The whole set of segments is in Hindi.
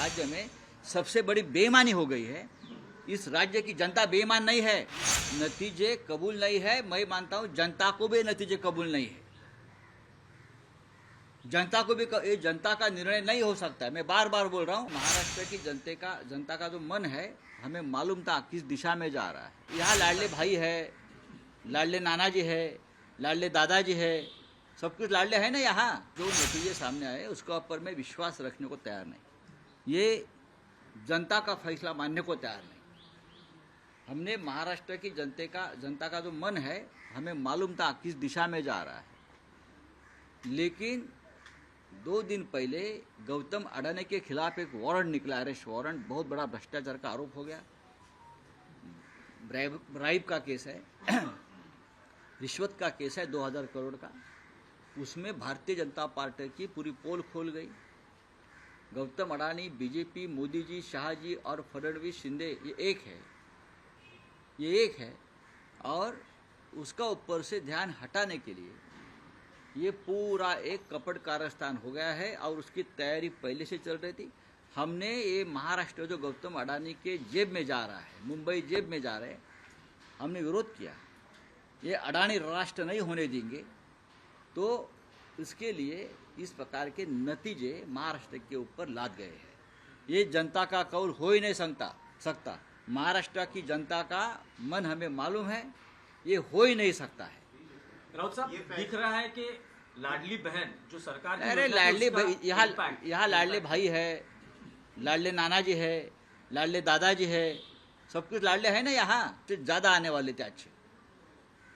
राज्य में सबसे बड़ी बेईमानी हो गई है। इस राज्य की जनता बेईमान नहीं है, नतीजे कबूल नहीं है। मैं मानता हूं जनता को भी नतीजे कबूल नहीं है। जनता को भी ये जनता का निर्णय नहीं हो सकता है। मैं बार बार बोल रहा हूं, महाराष्ट्र की जनता का जो मन है, हमें मालूम था किस दिशा में जा रहा है। यहाँ लाडले भाई है, लाडले नाना जी है, लाडले दादाजी है, सब कुछ लाडले है ना। यहाँ जो नतीजे सामने आए उसके ऊपर मैं विश्वास रखने को तैयार नहीं। ये जनता का फैसला मानने को तैयार नहीं। हमने महाराष्ट्र की जनता का जो मन है, हमें मालूम था किस दिशा में जा रहा है। लेकिन 2 दिन पहले गौतम अडानी के खिलाफ एक वारंट निकला, अरेस्ट वारंट। बहुत बड़ा भ्रष्टाचार का आरोप हो गया, ब्राइब का केस है, रिश्वत का केस है 2000 करोड़ का। उसमें भारतीय जनता पार्टी की पूरी पोल खोल गई। गौतम अडानी, बीजेपी, मोदी जी, शाह जी और फडणवीस, शिंदे, ये एक है। और उसका ऊपर से ध्यान हटाने के लिए ये पूरा एक कपट कारस्तान हो गया है और उसकी तैयारी पहले से चल रही थी। हमने ये महाराष्ट्र जो गौतम अडानी के जेब में जा रहा है, मुंबई जेब में जा रहे हैं, हमने विरोध किया। ये अडानी राष्ट्र नहीं होने देंगे। तो इसके लिए इस प्रकार के नतीजे महाराष्ट्र के ऊपर लाद गए हैं। ये जनता का कौल हो ही नहीं सकता। महाराष्ट्र की जनता का मन हमें मालूम है, ये हो ही नहीं सकता है। राउत साहब, दिख रहा है कि लाडली बहन जो सरकार की, अरे लाडली भाई, यहाँ लाडले भाई है, लाडले नाना जी है, लाडले दादाजी है, सब कुछ लाडले है ना। यहाँ से ज़्यादा आने वाले थे अच्छे।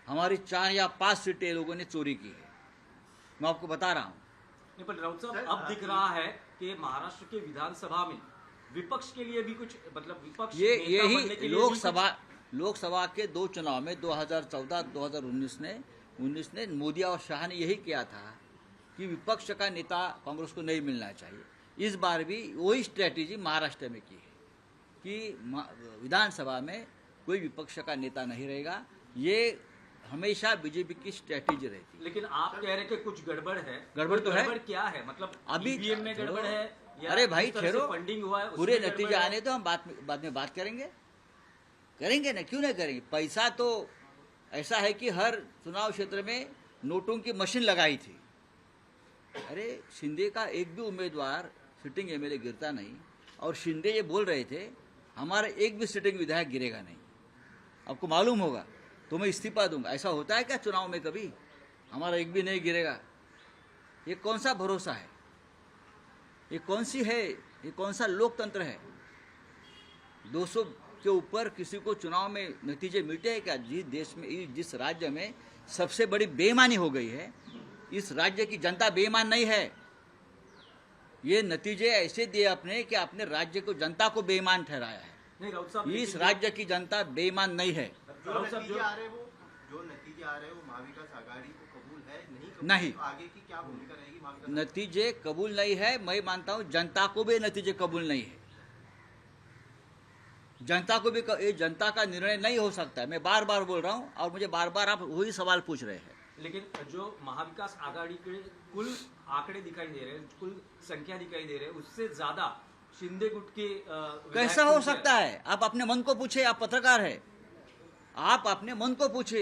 हमारी 4 या 5 सीटें लोगों ने चोरी की है, मैं आपको बता रहा हूँ। नहीं, पर राउत साहब, अब दिख रहा है कि महाराष्ट्र के विधानसभा में विपक्ष के लिए भी कुछ, मतलब विपक्ष यही लोकसभा के 2 चुनाव में 2014-2019 ने मोदी और शाह ने यही किया था कि विपक्ष का नेता कांग्रेस को नहीं मिलना चाहिए। इस बार भी वही स्ट्रेटेजी महाराष्ट्र में की है कि विधानसभा में कोई विपक्ष का नेता नहीं रहेगा। ये हमेशा बीजेपी की स्ट्रेटेजी रहती है। लेकिन आप कह रहे हैं कि कुछ गड़बड़ है। गड़बड़ तो है। गड़बड़ क्या है? मतलब अभी ईवीएम में गड़बड़ है या अरे भाई ठहरो, फंडिंग हुआ है, पूरे नतीजे आने तो हम बाद में बात करेंगे ना, क्यों नहीं करेंगे। पैसा तो ऐसा है कि हर चुनाव क्षेत्र में नोटों की मशीन लगाई थी। अरे शिंदे का एक भी उम्मीदवार सिटिंग एमएलए गिरता नहीं, और शिंदे ये बोल रहे थे हमारा एक भी सिटिंग विधायक गिरेगा नहीं। आपको मालूम होगा तो मैं इस्तीफा दूंगा। ऐसा होता है क्या चुनाव में कभी? हमारा एक भी नहीं गिरेगा। ये कौन सा भरोसा है? ये कौन सा लोकतंत्र है? 200 के ऊपर किसी को चुनाव में नतीजे मिलते हैं क्या? जिस देश में, जिस राज्य में सबसे बड़ी बेईमानी हो गई है, इस राज्य की जनता बेईमान नहीं है। ये नतीजे ऐसे दिए आपने कि आपने राज्य को, जनता को बेईमान ठहराया है। इस राज्य की जनता बेईमान नहीं है। जो नतीजे आ रहे हैं वो महाविकास आघाड़ी को कबूल है नहीं। तो आगे की क्या भूमिका रहेगी महाविकास? नतीजे कबूल नहीं है। मैं मानता हूं जनता को भी नतीजे कबूल नहीं है। जनता को भी ये जनता का निर्णय नहीं हो सकता है। मैं बार बार बोल रहा हूं और मुझे बार बार आप वही सवाल पूछ रहे हैं। लेकिन जो महाविकास आघाड़ी के कुल आंकड़े दिखाई दे रहे हैं, कुल संख्या दिखाई दे रहे हैं, उससे ज्यादा शिंदे गुट के कैसा हो सकता है? आप अपने मन को पूछे, आप पत्रकार है, आप अपने मन को पूछे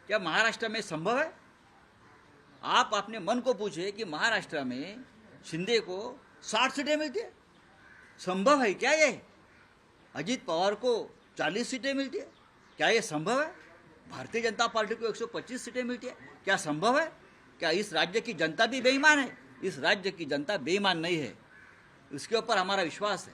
क्या महाराष्ट्र में संभव है? आप अपने मन को पूछे कि महाराष्ट्र में शिंदे को 60 सीटें मिलती है, संभव है क्या? ये अजीत पवार को 40 सीटें मिलती है, क्या ये संभव है? भारतीय जनता पार्टी को 125 सीटें मिलती है, क्या संभव है? क्या इस राज्य की जनता भी बेईमान है? इस राज्य की जनता बेईमान नहीं है, इसके ऊपर हमारा विश्वास है।